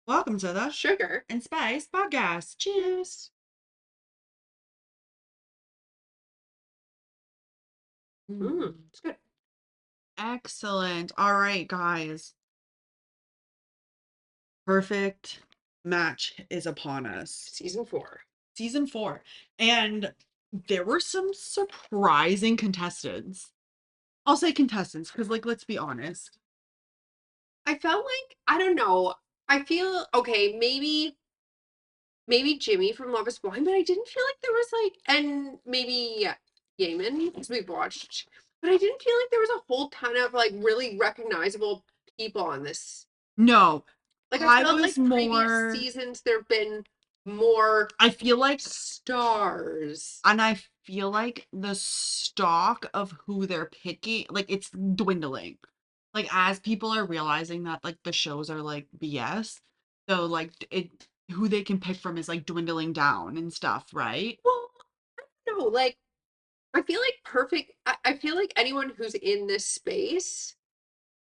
Welcome to the Sugar. and Spice podcast. Cheers. Mm. It's good. Excellent. All right, guys. Perfect match is upon us. Season 4. Season 4. And there were some surprising contestants. I'll say contestants because, like, let's be honest. I felt like, I don't know. I feel okay, maybe Jimmy from Love is Blind, but I didn't feel like there was like, and maybe Yaman because we've watched, but I didn't feel like there was a whole ton of like really recognizable people on this. No, Like I I felt was like previous more. seasons there've been more I feel like stars. And I feel like the stock of who they're picking, like it's dwindling. Like as people are realizing that like the shows are like BS, so like it who they can pick from is like dwindling down and stuff, right? Well, no, like I feel like anyone who's in this space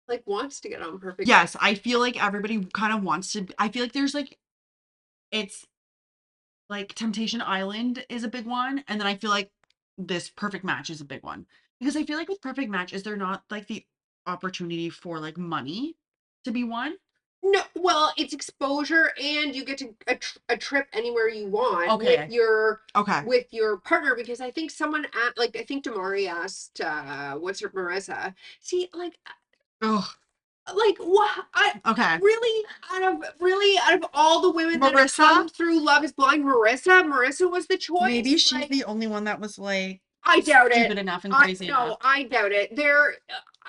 like wants to get on perfect match. Yes, I feel like everybody kind of wants to. I feel like there's like it's like Temptation Island is a big one, and then I feel like this Perfect Match is a big one because I feel like with Perfect Match is there not like the opportunity for like money to be won? No, well, it's exposure and you get to a trip anywhere you want Okay. Okay. with your partner because I think someone at like I think Damari asked what's her Marissa. See, Oh, like what I okay. really out of all the women that have Marissa, come through Love is Blind, Marissa was the maybe choice. she's Like the only one that was like I doubt it. stupid enough and crazy enough. I doubt it.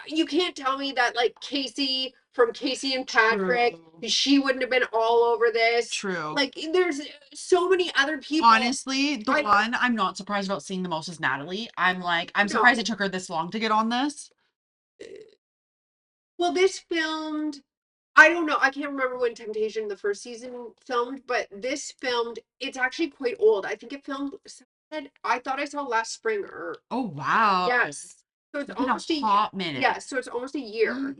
You can't tell me that like Casey from Casey and Patrick, True. she wouldn't have been all over this. True. Like, there's so many other people. Honestly, the I one I'm not surprised about seeing the most is Natalie. I'm surprised no. it took her this long to get on this. Well, this filmed. I don't know. I can't remember when Temptation the first season filmed, but this filmed. It's actually quite old. I think it filmed. I thought I saw last spring or Oh wow. yes. So it's It's been a almost a year. hot minute. Yeah, so it's almost a year.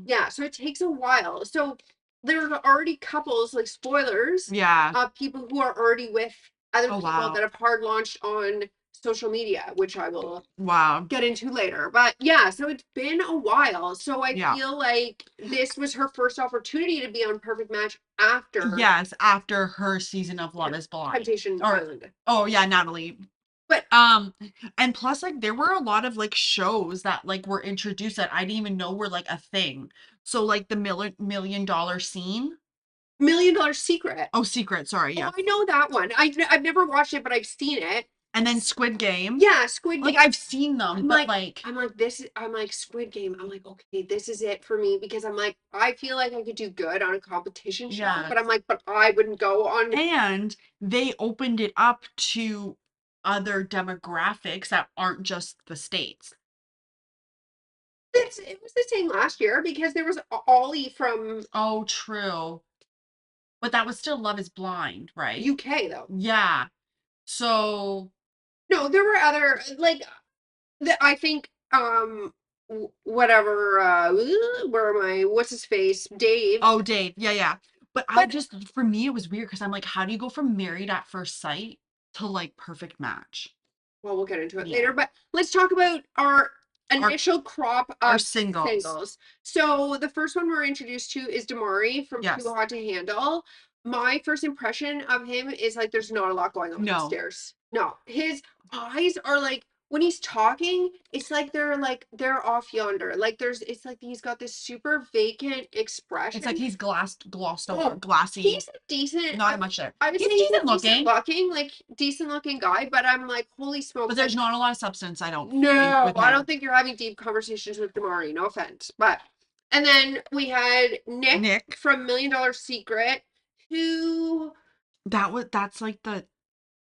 Yeah, so it takes a while. So there's already couples, like spoilers, Yeah. of people who are already with other Oh people wow. that have hard launched on social media, which I will Wow. get into later. But yeah, so it's been a while. So I Yeah. feel like this was her first opportunity to be on Perfect Match after Yes, after her season of Love is Blind. Temptation Or Island. oh yeah, Natalie. But Um, and plus like there were a lot of like shows that like were introduced that I didn't even know were like a thing. So like the million dollar scene. Million Dollar Secret. Oh, Secret, sorry, Oh, yeah. I know that one. I've never watched it, but I've seen it. And then Squid Game. Yeah, Squid Like Game. I've seen them, I'm but like, like I'm like Squid Game. I'm like, okay, this is it for me because I'm like, I feel like I could do good on a competition show, yeah. but I'm like, but I wouldn't go on. And they opened it up to other demographics that aren't just the States. This it was the same last year because there was Ollie from Oh, true. But that was still Love is Blind, right? UK though. Yeah. So, No, there were other like I think whatever where am I? What's his face? Dave. oh, Dave. Yeah, yeah. But I But just, for me, it was weird because I'm like, how do you go from Married at First Sight to like Perfect Match? well, we'll get into it Yeah. later. But let's talk about our Our initial crop our of singles. singles. So the first one we're introduced to is Damari from Too Yes. Hot to Handle. My first impression of him is like there's not a lot going on No. upstairs. No, his eyes are like when he's talking, it's like they're off yonder. Like there's it's like he's got this super vacant It's like expression. he's glossed over, Oh, glassy, he's a decent. not much there. I would He's say he's a decent decent looking, looking, like decent looking guy, but I'm like, holy but smokes, there's like not a lot of substance, I don't think, no, with I don't him. think you're having deep conversations with Damari. No offense, but and then we had Nick Nick, from Million Dollar Secret, who that's like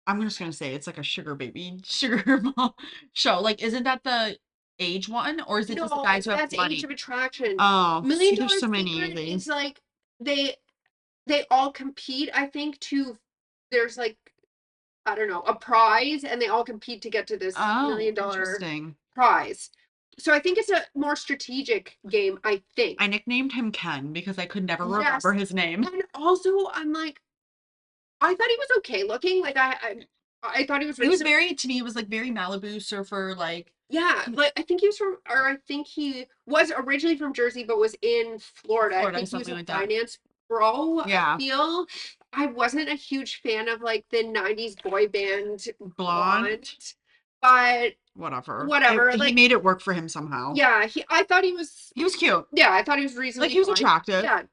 I'm just gonna say it's like a sugar baby, sugar mom show. Like, isn't that the age one, or is it just the no, guys who have that's Age money? of Attraction. Oh, Million see, there's Dollar so many of Secret is these. like they they all compete. I think to there's like I don't know a prize, and they all compete to get to this Oh, million dollar interesting. prize. So I think it's a more strategic game, I I think. nicknamed him Ken because I could never remember Yes. his name. And also I'm like, I thought he was okay looking. Like I thought he was It was reasonable. very, to me, it was like very Malibu surfer, like Yeah, like I think he was from, or I think he was originally from Jersey, but was in Florida. I Florida, think he was something a like that. finance bro. I Yeah. feel I wasn't a huge fan of like the 90s boy band blonde, Blonde, but whatever. whatever. He Like, made it work for him somehow. yeah, I thought he was, He was cute. yeah, I thought he was Like reasonably he was fine. attractive. Yeah.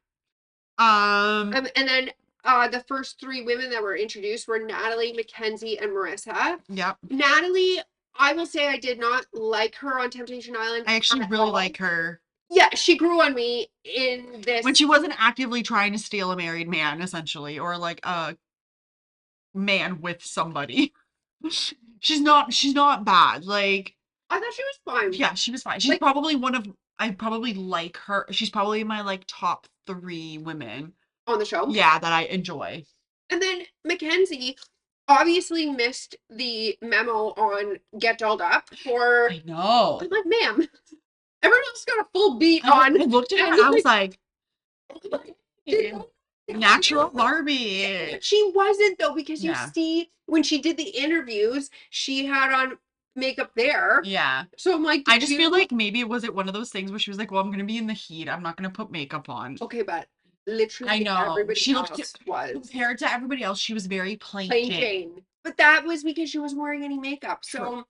And then the first three women that were introduced were Natalie, Mackenzie, and Marissa. Yep. Natalie, I will say I did not like her on Temptation Island I actually at really all. like her Yeah, she grew on me in when this. she wasn't actively trying to steal a married man, essentially, or like a man with somebody. She's not bad. Like, I thought she was fine, yeah, she was fine. She's like probably one of I probably like her. She's probably in my like top three women. on the show. Yeah, that I enjoy. And then Mackenzie obviously missed the memo on Get Dolled Up for. I know. I'm like, ma'am, everyone else got a full beat on, I looked at her and and I was like, like, did natural Barbie. she wasn't though, because you Yeah. see when she did the interviews, she had on makeup there. Yeah. So I'm like, I did just feel you? like maybe it was it one of those things where she was like, well, I'm gonna be in the heat. I'm not gonna put makeup on. Okay, but I literally know. everybody She looked else was compared to everybody else, she was very plain plain Jane. Jane. But that was because she wasn't wearing any makeup. True. So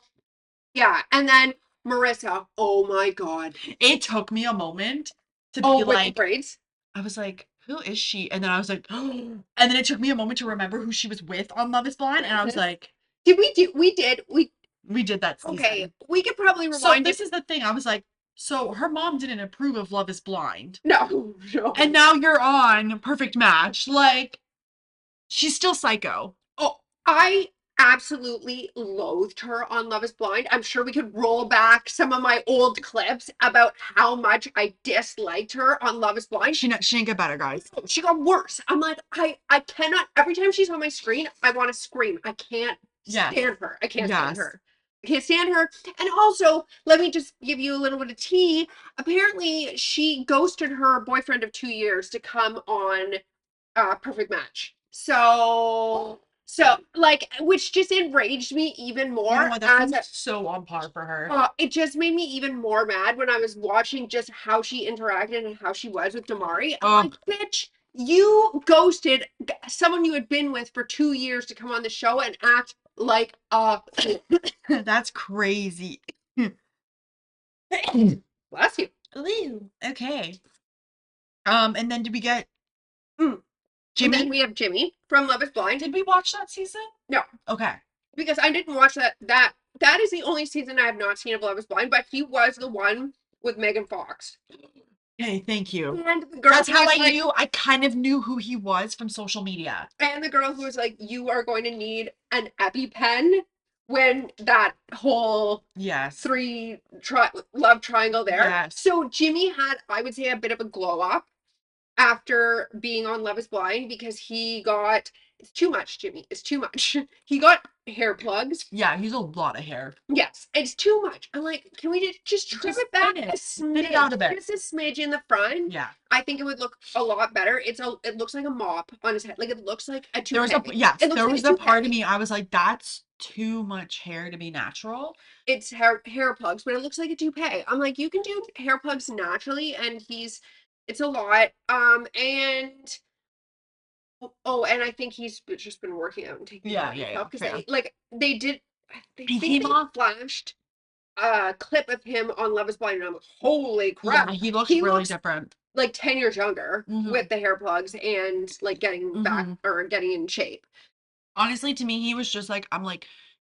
yeah. And then Marissa, oh my God. It took me a moment to be Oh, with the like, braids. I was like, who is she? And then I was like, and then it took me a moment to remember who she was with on Love is Blind. And I was Francis. like, We we did that okay. season. We could probably So rewind this it. is the thing. I was like, so her mom didn't approve of Love is Blind. No, no. And now you're on Perfect Match. Like, she's still psycho. Oh, I absolutely loathed her on Love is Blind. I'm sure we could roll back some of my old clips about how much I disliked her on Love is Blind. She didn't get better, guys. She got worse. I'm like, I cannot, every time she's on my screen, I want to scream. I can't Yes. stand her. I can't stand Yes. her. I can't stand her. And also, let me just give you a little bit of tea. Apparently, she ghosted her boyfriend of 2 years to come on Perfect Match. So like, which just enraged me even You more know what? That as seems a, so on par for her. it just made me even more mad when I was watching just how she interacted and how she was with Damari. I'm Oh, like, bitch, you ghosted someone you had been with for 2 years to come on the show and act like a that's crazy. bless you. Ooh, okay. And then did we get Mm. And then Jimmy? we have Jimmy from Love Is Blind. Did we watch that season? No, Okay. because I didn't watch that is the only season I have not seen of Love Is Blind, but he was the one with Megan Fox. Okay, thank you. And the girl That's who how was I like, knew. I kind of knew who he was from social media. and the girl who was like, you are going to need an EpiPen when that whole Yes. love triangle there. Yes. So Jimmy had, I would say, a bit of a glow up after being on Love Is Blind because he got, it's too much, Jimmy. It's too much. He got hair plugs. Yeah, he's a lot of hair. Yes, it's too much. I'm like, can we just trim Just it back thin a it. Thin it out a smidge, bit. just a smidge in the front? Yeah. I think it would look a lot better. It looks like a mop on his head. Like it looks like a There was a toupee. yes, It looks there like was a a part of toupee. me I was like, that's too much hair to be natural. It's hair plugs, but it looks like a toupee. I'm like, you can do hair plugs naturally, and it's a lot. And oh, and I think he's just been working out and taking Yeah, body yeah, yeah. stuff because Fair. they did. They He think came they off. flashed a clip of him on Love Is Blind, and I'm like, holy Yeah, crap. he looks He really looks different. like 10 years younger Hmm. with the hair plugs and like getting back Hmm. or getting in shape. Honestly, to me, he was just like, I'm like,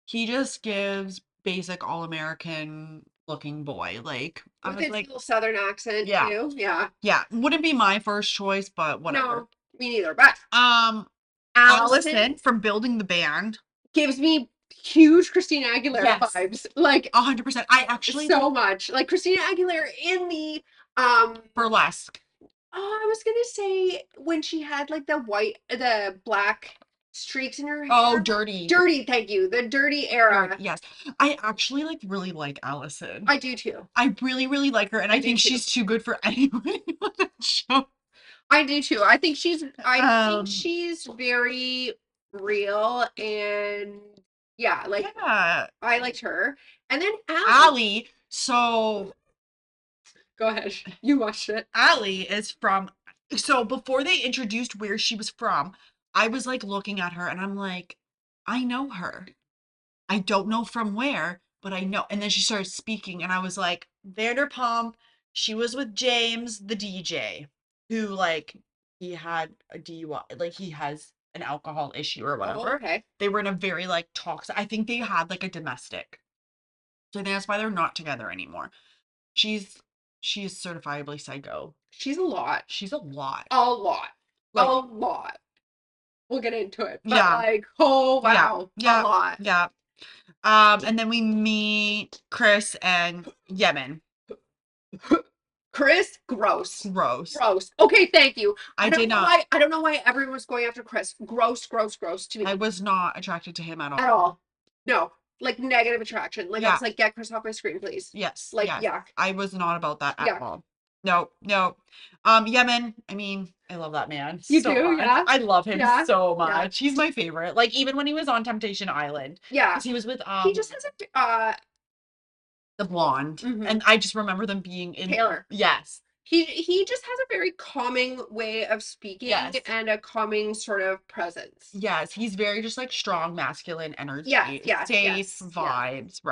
he just gives basic all-American looking boy. Like, I With was his like, little southern accent yeah, too. Yeah. yeah. Wouldn't be my first choice, but whatever. No, me neither. But Um, Allison Allison from Building the Band. gives me huge Christina Aguilera Yes, vibes. Like 100%. I actually so much. Like Christina Aguilera in the um burlesque. oh, I was gonna say when she had like the black streaks in her Oh, hair. dirty. Dirty, thank you. The dirty Dirty. era. Yes. I actually like really like Allison. I do too. I really, really like her, and I I do think too. she's too good for anybody on the show. I do too. I think Um, she's very real and yeah, like yeah. I liked her. And then Allie. Allie. So Go ahead. You watched it. Allie is from. So before they introduced where she was from, I was like looking at her, and I'm like, I know her. I don't know from where, but I know. And then she started speaking, and I was like, Vanderpump. She was with James, the DJ, who like he had a DUI, like he has an alcohol issue or Oh, whatever. okay. They were in a very like toxic. I think they had like a domestic, so I think that's why they're not together anymore. She's she's certifiably psycho. She's a lot. She's a lot. A lot. A Like, lot. We'll get into it. But yeah, like, oh yeah, wow. A yeah, lot. yeah. And then we meet Chris and Yemen. Chris, gross. Gross. Gross. Okay, thank you. I did not. I don't know why everyone was going after Chris. Gross, gross, gross to I me. was not attracted to him at At all. all. No. Like negative attraction. Like I Yeah. was like, get Chris off my screen, please. Yes. Like, Yes. yuck. I was not about that at Yuck. all. No. No. Yemen. I mean, I love that man You so do, much. yeah? I love him Yeah. so Yeah. much. He's my favorite. Like even when he was on Temptation Island, Yeah. because he was with He just has the blonde, mhm. and I just remember them being in. Taylor. Yes. He just has a very calming way of speaking Yes. and a calming sort of presence. Yes, he's very just like strong masculine Yeah, energy, yeah, safe yes, yeah, vibes, yeah.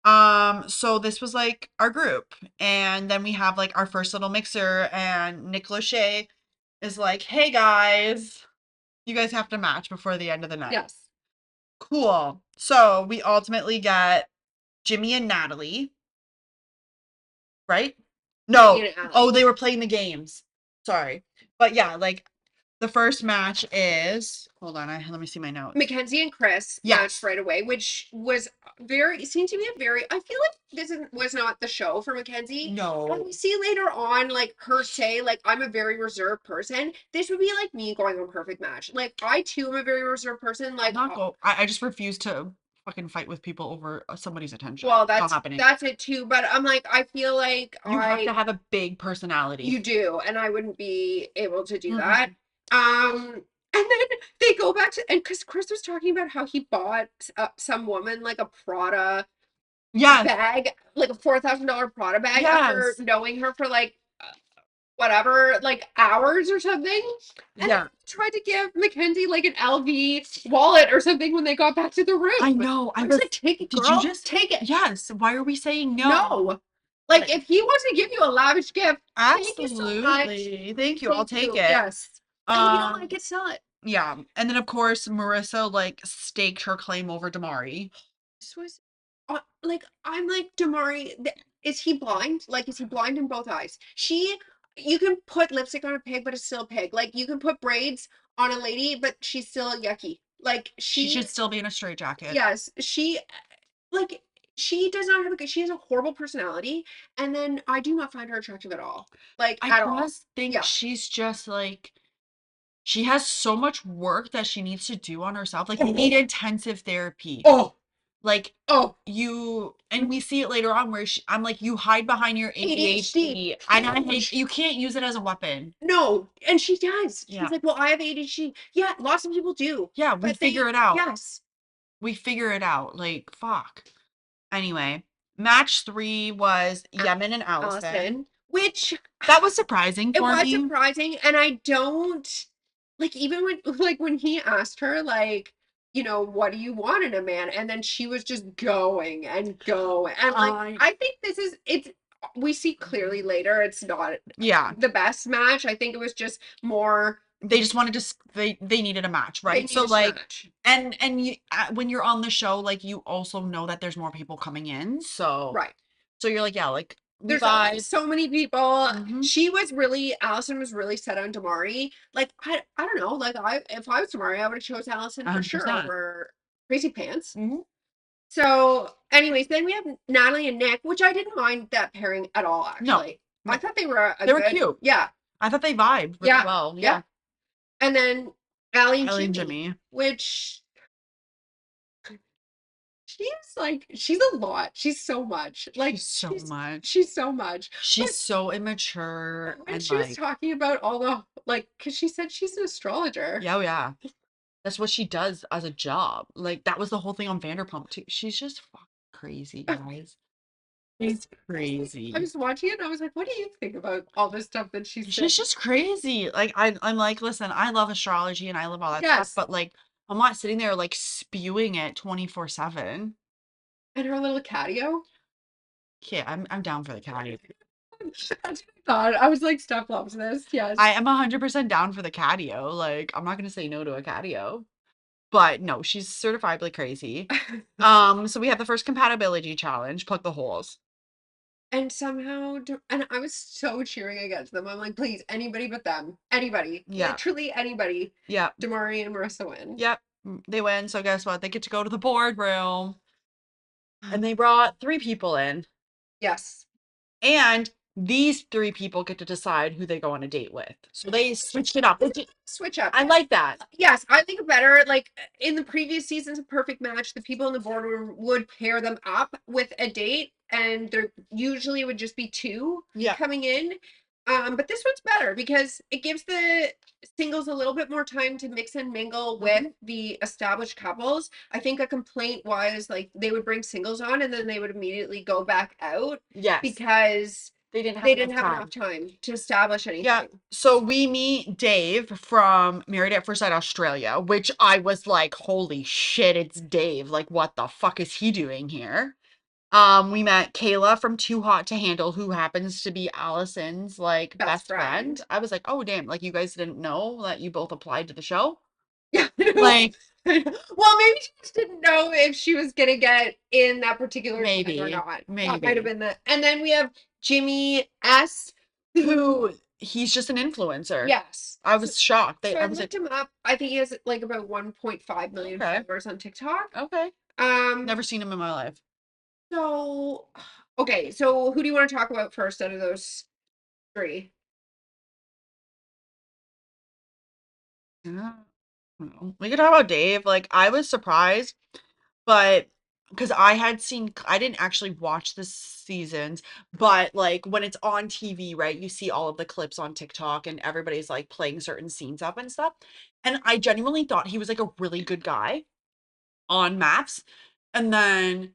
right? So this was like our group, and then we have like our first little mixer, and Nick Lachey is like, "Hey guys, you guys have to match before the end of the night." Yes. Cool. So we ultimately get Jimmy and Natalie, right? No. Jimmy and Allie. Oh, they were playing the games. Sorry. But yeah, like the first match is, hold on, let me see my notes. Mackenzie and Chris Yes. matched right away, which was seemed to be a very, I feel like was not the show for Mackenzie. No. And we see later on, like, her say, like, I'm a very reserved person. This would be like me going on Perfect Match. Like, I too am a very reserved person. Like, I just refuse to fucking fight with people over somebody's attention. well, Not happening. that's it too. But I'm like, I feel like You have to have a big personality. You do, and I wouldn't be able to do Mhm. that. And then they go back to, and because Chris was talking about how he bought some woman like a Prada Yes. bag, like a $4,000 Prada bag after Yes. knowing her for like whatever, like hours or something. And Yeah. then tried to give Mackenzie like an LV wallet or something when they got back to the room. I know. I was like, take it, Did girl. you just Take it. Yes. Why are we saying no? No. Like, if he wants to give you a lavish gift, Absolutely. thank you so much. Thank you. I'll take it. Yes. And if you don't like it, sell it. Yeah. And then of course Marissa like staked her claim over Damari. This was like, I'm like, Damari, is he blind? Like, is he blind in both eyes? You can put lipstick on a pig, but it's still a pig. Like, you can put braids on a lady, but she's still yucky. Like, She should still be in a straitjacket. Yes, like, she does not have she has a horrible personality, and then I do not find her attractive at all. Like, at all. I just think Yeah. she's just like, she has so much work that she needs to do on herself. Like, you need intensive therapy. Oh, Like, oh, and we see it later on where I'm like, you hide behind your ADHD, and I hate, you can't use it as a weapon. no, and she does. Yeah. She's like, well, I have ADHD. Yeah, lots of people do. Yeah, we figure it out. Yes. We figure it out. Like, fuck. Anyway, match 3 was Yemen and Allison. Which That was surprising it for was me. surprising, and I don't like, even when he asked her, like, you know, what do you want in a man? And then she was just going and going. And like, I think it's we see clearly later it's not the best match. I think it was just more, they just wanted to they needed a match, right? So like, and you, when you're on the show, like, you also know that there's more people coming in, so right. So you're like, yeah, like, There's so many people. Allison was really set on Damari. Like, I don't know. Like, if I was Damari, I would have chose Allison for sure 100%. over Crazy Pants. Mhm. So, anyways, then we have Natalie and Nick, which I didn't mind that pairing at all, actually. No. I thought they were They were cute. Yeah. I thought they vibed really well. Yeah. And then Allie and Ellie and Jimmy, Jimmy. which she's like she's a lot. She's so much. Like She's so much. she's so much. But She's so immature when and she was like, talking about all the like, because she said she's an astrologer. yeah, oh, yeah. That's what she does as a job. Like that was the whole thing on Vanderpump too. She's just fucking crazy, guys. She's I crazy. was watching it and I was like, what do you think about all this stuff that she's saying? She's just crazy. Like I'm like, listen, I love astrology and I love all that stuff, Yes. but like I'm not sitting there like spewing it 24/7. And her little catio. Yeah, I'm down for the catty. That's what I thought. I was like, Steph loves this. I Yes. am 100% down for the catio. Like I'm not gonna say no to a catio. But no, she's certifiably crazy. So we have the first compatibility challenge, plug the holes. And somehow, and I was so cheering against them. I'm like, please, anybody but them. Anybody. Yeah. Literally anybody. Yeah. Damari and Marissa win. Yep. They win. So guess what? They get to go to the boardroom. And they brought three people in. Yes. And these three people get to decide who they go on a date with. So they switched it up. Switch up. I like that. Yes, I think better. Like in the previous seasons of Perfect Match, the people in the boardroom would pair them up with a date, and there usually would just be two Yeah. coming in. But this one's better because it gives the singles a little bit more time to mix and mingle with the established couples. I think a complaint was like they would bring singles on and then they would immediately go back out Yes. because They didn't have they enough didn't have time. enough time to establish Yeah. anything. So we meet Dave from Married at First Sight Australia, which I was like, holy shit, it's Dave. Like, what the fuck is he doing here? We met Kayla from Too Hot to Handle, who happens to be Allison's like Best best friend. friend. I was like, oh damn, like you guys didn't know that you both applied to the show? Yeah. Like, Well, maybe she just didn't know if she was gonna get in that particular thing or maybe, not. That might have maybe. been the. And then we have Jimmy S, who Who he's just an influencer. yes. I So, was shocked. so I I was like, looked him up. I think he has like about 1.5 million okay, followers on TikTok. okay. Um. Never seen him in my life. So, okay. So who do you want to talk about first out of those three? Yeah. We could talk about Dave. Like, I was surprised, but because I didn't actually watch the seasons, but like when it's on TV, right, you see all of the clips on TikTok and everybody's like playing certain scenes up and stuff. And I genuinely thought he was like a really good guy on maps. And then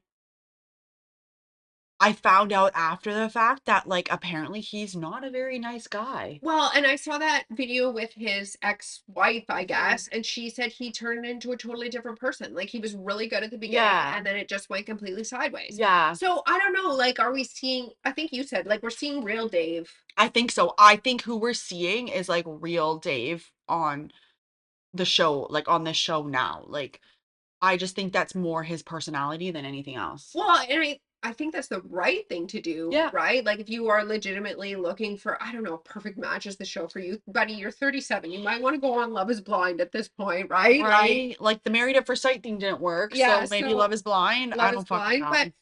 I found out after the fact that like apparently he's not a very nice guy. Well, and I saw that video with his ex-wife, I Mhm. guess, and she said he turned into a totally different person. Like he was really good at the beginning Yeah. and then it just went completely sideways. Yeah. So I don't know, like, are we seeing, I think you said, like, we're seeing real Dave. I think so. I think who we're seeing is like real Dave on the show, like on this show now. Like, I just think that's more his personality than anything else. Well, and I think that's the right thing to do, Yeah. right? Like if you are legitimately looking for, I don't know, perfect match is the show for you, buddy, you're 37. You might want to go on Love is Blind at this point, right? Like, Right? Like the Married at First Sight thing didn't work, yeah, so maybe so Love is Blind. I Love is don't fucking Blind,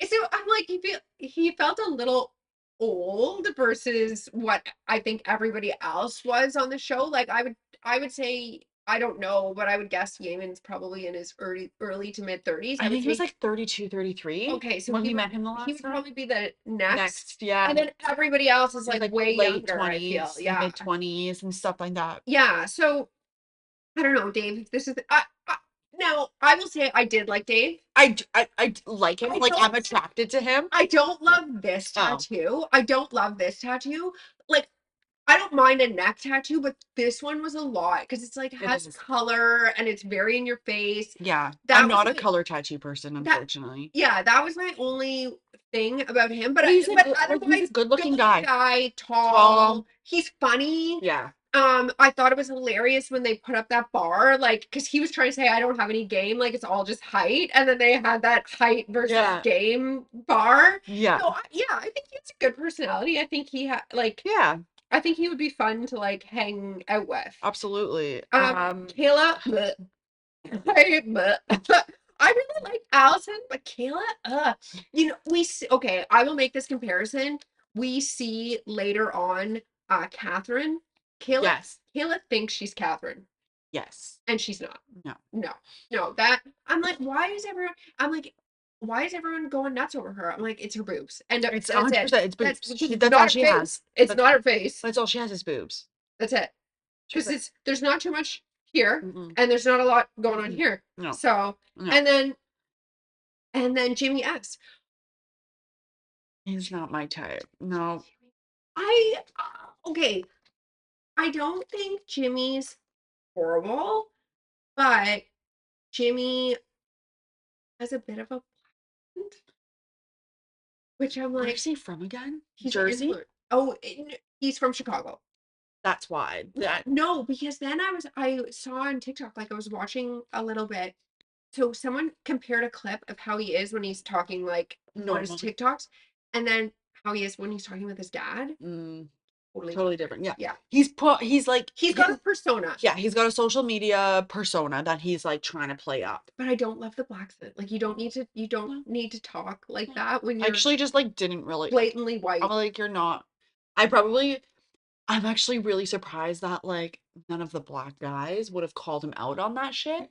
but know. so I'm like he felt a little old versus what I think everybody else was on the show. Like I would say I don't know, but I would guess Yeaman's probably in his early to mid 30s. I I would think he was say like 32, 33 okay, so when we met him the he last would time. probably be the next, Next, yeah. and then everybody else is He's like like way late younger. I feel 20s, yeah, mid 20s and stuff like that. yeah. So I don't know, Dave. This is now I will say I did like Dave. I like him. I Like don't I'm attracted to him. I don't love this Oh, tattoo. I don't love this tattoo. Like, I don't mind a neck tattoo, but this one was a lot because it's like it has is. color and it's very in your face. Yeah. I'm That was not a my color tattoo person, that unfortunately. yeah, that was my only thing about him. But But he's a but good, like he's a otherwise, good good looking looking guy. guy, Tall. tall. He's funny. Yeah. I thought it was hilarious when they put up that bar, like, because he was trying to say I don't have any game, like it's all just height, and then they had that height versus Yeah. game bar. Yeah. So yeah, I think he has a good personality. I think he had like, Yeah. I think he would be fun to like hang out with. Absolutely. Kayla, bleh. Bleh. I really like Allison, but Kayla, we see, okay, I will make this comparison. We see later on, Catherine. Kayla, Yes. Kayla thinks she's Catherine. Yes. and she's not. No. No, no, that I'm like, why is everyone? I'm like, why is everyone going nuts over her? I'm like, it's her boobs, and It's that's it. 100%, it's That's boobs. because it's That's all not her she has. face. It's That's not her face. that's all she has is boobs. That's it. She's Because like, it's there's not too much here, mm-mm, and there's not a lot going on mm-mm. here. No, So, no. and then Jimmy S. He's not my type. No. I okay. I don't think Jimmy's horrible, but Jimmy has a bit of a blonde, which I'm Where like, is he from again? he's an Jersey? influencer. Oh, he's from Chicago. That's why. That No, because then I saw on TikTok, like I was watching a little bit. So someone compared a clip of how he is when he's talking like on his normally. TikToks, and then how he is when he's talking with his dad. Mm, Totally totally different. different. Yeah. Yeah. He's like He's got a persona, yeah, he's got a social media persona that he's like trying to play up. but I don't love the black accent. Like you don't No, need to talk like no. that when I you're actually just like didn't really blatantly I'm white. like, you're not. I probably I'm actually really surprised that like none of the black guys would have called him out on that shit.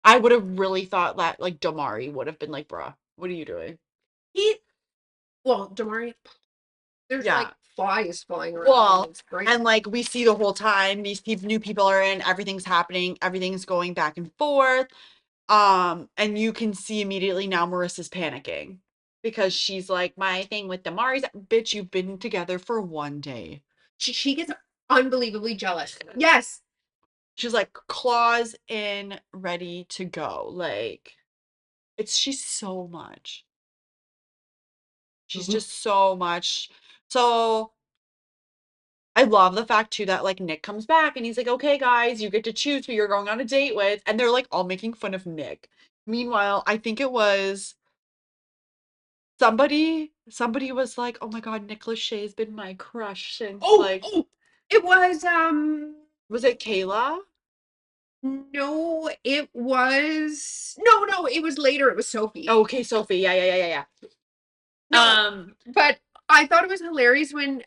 I would have really thought that like Damari would have been like, bruh, what are you doing? He well, Damari, there's Yeah. like flies flying around. Well, It's great. and like we see the whole time these new people are in, everything's happening, everything's going back and forth. And you can see immediately now Marissa's panicking because she's like, my thing with Damari's, bitch, you've been together for 1 day. She gets unbelievably jealous. Yes. She's like claws in, ready to go. Like she's so much. She's Mhm. just so much. So I love the fact too that like Nick comes back and he's like, okay, guys, you get to choose who you're going on a date with. And they're like all making fun of Nick. Meanwhile, I think it was somebody was like, oh my God, Nick Lachey's been my crush since Oh, like, oh, it was was it Kayla? no, it was no, it was later. It was Sophie. Oh, okay, Sophie. Yeah, yeah, yeah, yeah, No, yeah. but I thought it was hilarious when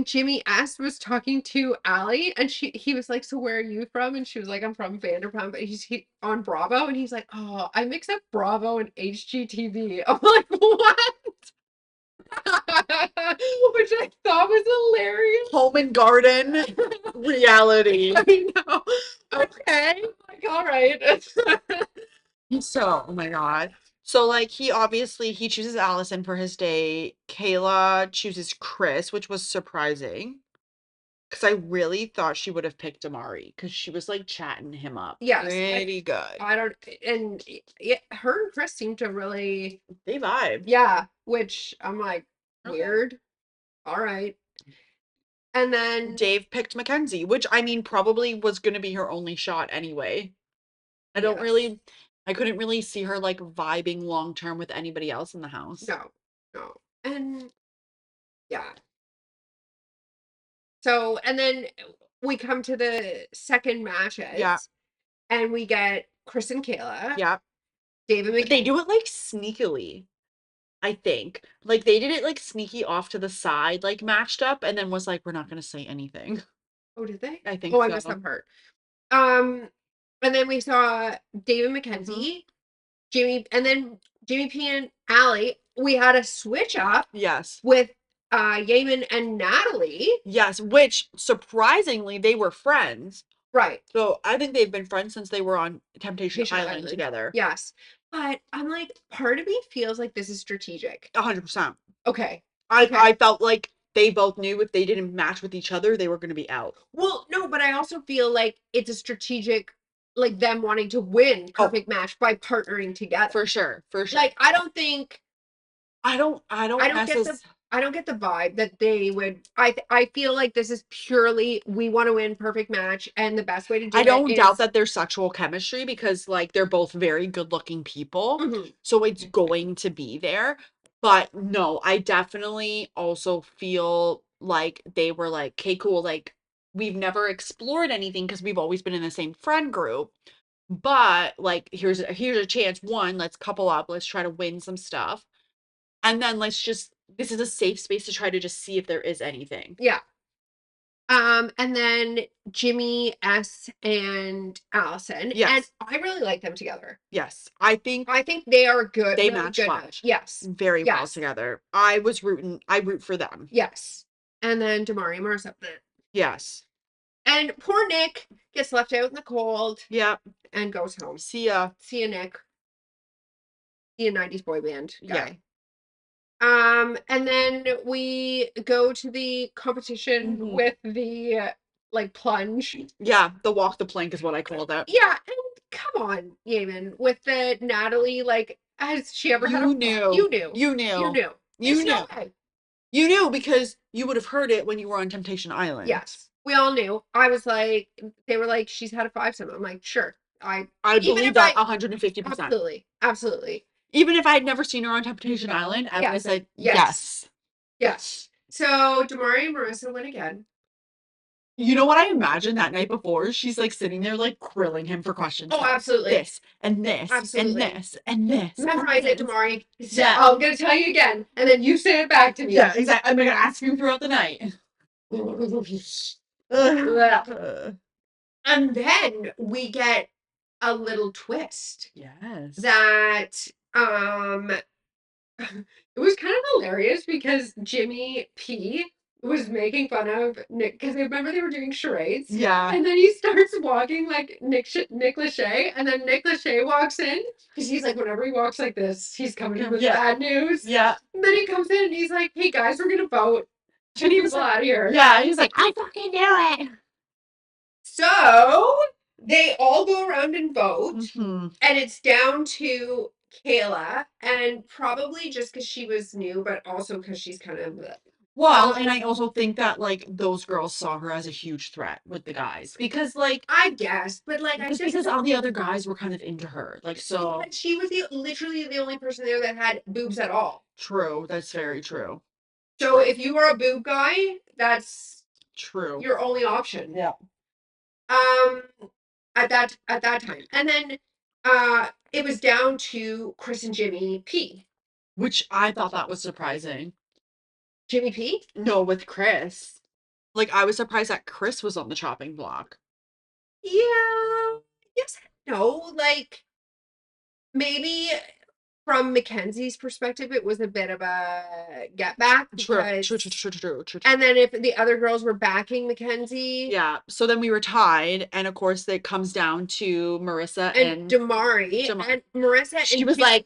Jimmy S was talking to Allie and he was like, "So where are you from?" And she was like, "I'm from Vanderpump." But he on Bravo and he's like, "Oh, I mix up Bravo and HGTV." I'm like, "What?" Which I thought was hilarious. Home and garden reality. I know. Okay. Like, all right. So, oh my God. So like he chooses Allison for his date. Kayla chooses Chris, which was surprising. Because I really thought she would have picked Amari because she was like chatting him up Yes, pretty good. I don't, and her and Chris seem to really, They vibed. yeah, which I'm like, Okay. weird. All right. And then, Dave picked Mackenzie, which I mean probably was gonna be her only shot anyway. I don't yes, really I couldn't really see her like vibing long term with anybody else in the house. no, no. And yeah. So, and then we come to the second Yeah, matches and we get Chris and Kayla, yeah. David But they McKenzie. do it like sneakily, I think. Like they did it like sneaky off to the side, like matched up, and then was like, we're not gonna say anything. Oh, did they? I think Oh, I missed so. that part. Um, and then we saw David Hmm. McKenzie, Jimmy, and then Jimmy P and Allie. We had a switch up Yes. with Yaman and Natalie. Yes, which surprisingly they were friends. Right. So I think they've been friends since they were on Temptation Patient Island Island. together. Yes. But I'm like, part of me feels like this is strategic. 100%. Okay. I Okay. felt like they both knew if they didn't match with each other, they were going to be out. Well, no, but I also feel like it's a strategic, like them wanting to win Oh, perfect match by partnering together. for sure, for sure. Like, I don't think I I don't don't get the necessarily. I don't get the vibe that they would I feel like this is purely we want to win perfect match and the best way to I do it don't doubt is that there's sexual chemistry because like they're both very good-looking people. mhm, So it's going to be there. But no, I definitely also feel like they were like, okay, cool. Like we've never explored anything because we've always been in the same friend group. But like here's a chance. One, let's couple up, let's try to win some stuff. And then let's just this is a safe space to try to just see if there is anything. yeah. And then Jimmy, S, and Allison. And Yes. I really like them together. Yes. I think I think they are a good, they really match good well. match. Yes. Very well Yes. together. I root for them. Yes. And then Damari and Marissa. Yes. And poor Nick gets left out in the cold Yep. and goes home. See ya. See you, Nick. See you, 90s boy band Yeah. guy. And then we go to the competition Mhm. with the like plunge. Yeah, the walk the plank is what I called it. Yeah, and come on, Yaman, with the Natalie, like, has she ever had a You knew. You knew. You You knew. knew. You There's knew. no way. You knew because you would have heard it when you were on Temptation Island. Yes. We all knew. I was like, they were like, she's had a five-some. I'm like, sure. I Even believe if that 150%. absolutely, absolutely. Even if I had never seen her on Temptation Island, I would have said yes. Yes. So Damari and Marissa win again. You know what I imagine that night before? She's like sitting there like grilling him for questions. Oh, Like, absolutely. this and this Absolutely. and this and this. Memorize it, Damari. Yeah. I'm gonna tell you again, and then you say it back to me. Yeah, exactly. I'm gonna ask you throughout the night. And then we get a little twist Yes. that it was kind of hilarious because Jimmy P was making fun of Nick because remember they were doing charades. Yeah. And then he starts walking like Nick Lachey, and then Nick Lachey walks in because he's like, whenever he walks like this, he's coming in with bad news. Yeah. And then he comes in and he's like, "Hey guys, we're gonna vote. Two And he was people like, out of here." yeah, he's like, I fucking knew it. So they all go around and vote, Mhm. and it's down to Kayla, and probably just because she was new, but also because she's kind of Well, and I also think that like those girls saw her as a huge threat with the guys because like I guess, but like I just because all the other guys were kind of into her. Like so but she was literally the only person there that had boobs at all. true. That's very true. So if you were a boob guy, that's True. your only option. Yeah. Um, at that time, and then it was down to Chris and Jimmy P. Which I thought that was surprising. Jimmy P. No, with Chris. Like I was surprised that Chris was on the chopping block. Yeah. Yes. No. Like maybe from Mackenzie's perspective, it was a bit of a get back because True. and then if the other girls were backing Mackenzie, Yeah. So then we were tied, and of course it comes down to Marissa and Damari and Marissa and she was Jimmy like,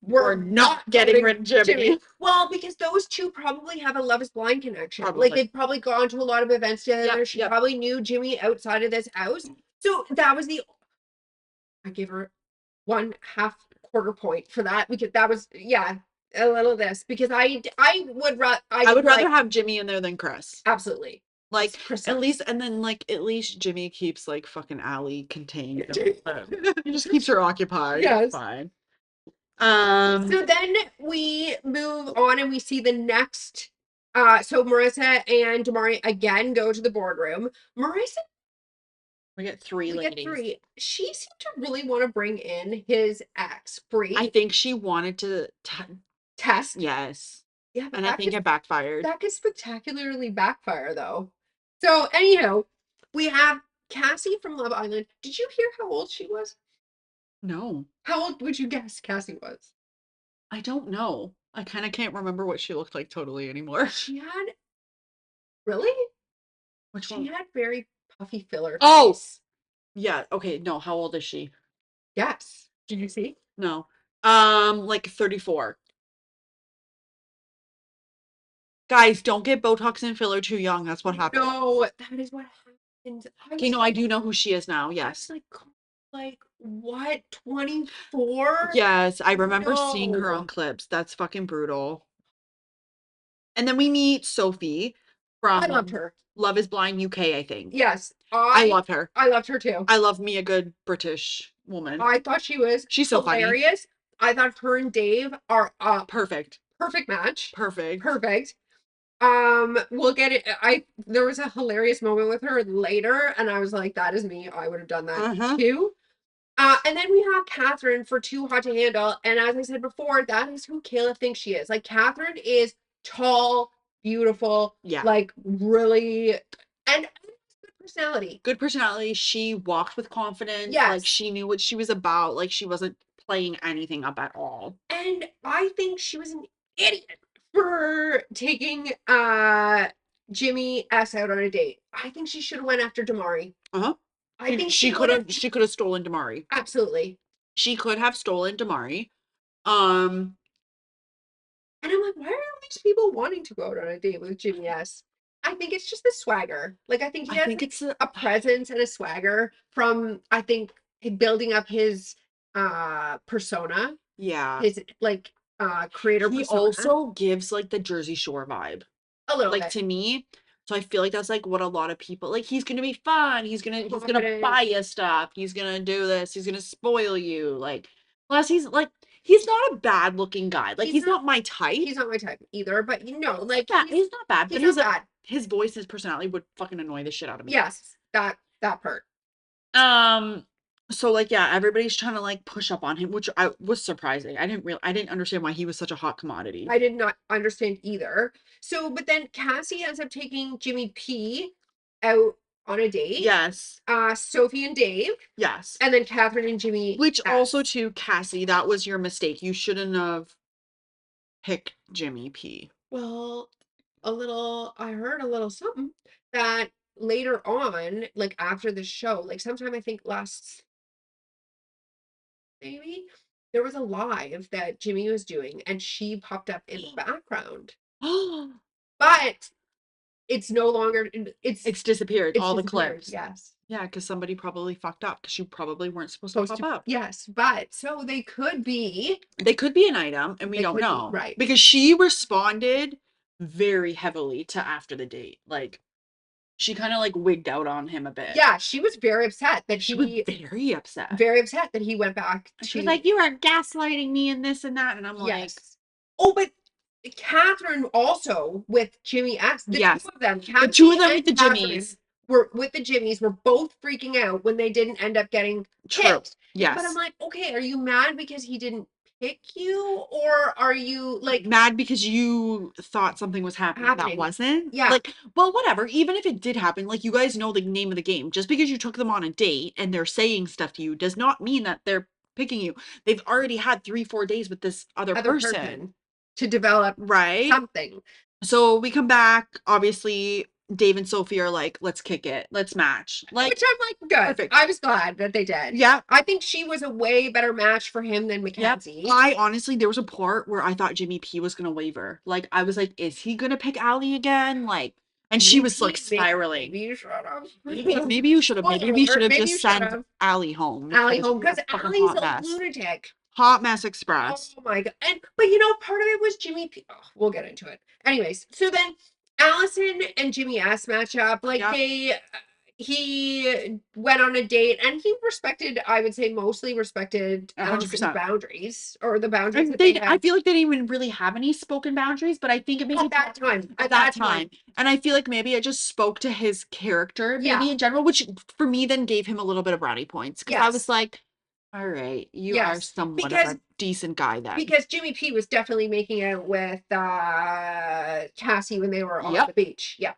we're not getting rid of Jimmy. Well, because those two probably have a Love is Blind connection. Probably. Like they've probably gone to a lot of events together. Yep, She yep. probably knew Jimmy outside of this house. So that was I gave her 1/2 quarter point for that because that was a little this because I would I would rather have Jimmy in there than Chris. absolutely Like Chris at least and then like at least Jimmy keeps like fucking Allie contained. He just keeps her occupied. Yes. It's fine. So then we move on and we see the next so Marissa and Damari again go to the boardroom. Marissa we get three ladies. She seemed to really want to bring in his ex, Bree. I think she wanted to test. Yes. Yeah, but and I think it backfired. That could spectacularly backfire though. So anyhow, we have Cassie from Love Island. Did you hear how old she was? No. How old would you guess Cassie was? I don't know. I kind of can't remember what she looked like totally anymore. She had really? Which she one? had very puffy filler. Oh, yeah. Okay. No. How old is she? Yes. Did you see? No. Like 34. Guys, don't get Botox and filler too young. That's what happens. No, that is what happens. Okay, no, I do know who she is now. Yes. Like what? 24? Yes, I remember seeing her on clips. That's fucking brutal. And then we meet Sophie from I loved her. Love is Blind UK, I think. Yes. I love her. I loved her too. I love me a good British woman. I thought she's so hilarious. Funny. I thought her and Dave are perfect. Perfect match. Perfect. We'll get it. There was a hilarious moment with her later, and I was like, that is me. I would have done that too. And then we have Catherine for Too Hot to Handle. And as I said before, that is who Kayla thinks she is. Like, Catherine is tall, beautiful, like really And good personality. Good personality. She walked with confidence. Like, Yes. she knew what she was about. Like, she wasn't playing anything up at all. And I think she was an idiot for taking Jimmy S out on a date. I think she should have went after Damari. Uh-huh. I think She she could would have have she could have stolen Damari. absolutely. She could have stolen Damari. Um, And I'm like, why are all these people wanting to go out on a date with Jimmy S? I think it's just the swagger. Like I think he I has think like it's a presence and a swagger from I think building up his persona, yeah. his like creator He persona also gives like the Jersey Shore vibe. a little Like bit. to me. So I feel like that's like what a lot of people like he's gonna be fun. He's gonna Confident. buy you stuff. He's gonna do this. He's gonna spoil you. Like plus he's not a bad looking guy. Like He's he's not not my type. he's not my type either, but you know, Not like bad. He's not bad, but he's not bad. his voice, his personality would fucking annoy the shit out of me. Yes, that part. Um, so like yeah, everybody's trying to like push up on him, which I was surprising. I didn't understand why he was such a hot commodity. I did not understand either. So, but then Cassie ends up taking Jimmy P out on a date. Yes. Sophie and Dave, Yes. and then Catherine and Jimmy Which also S. too, Cassie, that was your mistake. You shouldn't have picked Jimmy P. Well, I heard a little something that later on, like after the show, like sometime I think last maybe there was a live that Jimmy was doing and she popped up in the background. But it's no longer It's disappeared, it's all the disappeared. clips. Yes. Yeah, because somebody probably fucked up because you probably weren't supposed to pop up. Yes, but so they could be They could be an item and we they don't could be, know. right. Because she responded very heavily to after the date. Like she kind of like wigged out on him a bit. Yeah, she was very upset that She was very upset that he went back she was to like, you are gaslighting me and this and that. And I'm like, yes. Oh, but Catherine also with Jimmy S. The yes. two of them, The two of Cassie them and with the Catherine Jimmies. were with the Jimmies were both freaking out when they didn't end up getting True. picked. Yes. But I'm like, okay, are you mad because he didn't pick you, or are you like mad because you thought something was happening that wasn't? Yeah. Like, well, whatever. Even if it did happen, like you guys know the name of the game. Just because you took them on a date and they're saying stuff to you does not mean that they're picking you. They've already had 3-4 days with this other person to develop right? something. So we come back, obviously Dave and Sophie are like, let's kick it. Let's match. Like which I'm like, good. Perfect. I was glad that they did. Yeah. I think she was a way better match for him than Mackenzie. Yep. I honestly, there was a part where I thought Jimmy P was gonna waver. Like I was like, is he gonna pick Allie again? Like, and she was like spiraling. Maybe you should have. Maybe you should have. Maybe we should have just sent Allie home. Allie home because Allie's a lunatic. Hot mess express. Oh my god! And but you know, part of it was Jimmy P. Oh, we'll get into it. Anyways, so then Allison and Jimmy S match up. Like he went on a date and he respected, I would say mostly respected 100%. Allison's boundaries or the boundaries that they had. I feel like they didn't even really have any spoken boundaries, but I think it maybe at that time. And I feel like maybe it just spoke to his character maybe in general, which for me then gave him a little bit of brownie points because I was like, all right, you are somewhat of a decent guy then. Because Jimmy P was definitely making out with Cassie when they were on the beach. Yep.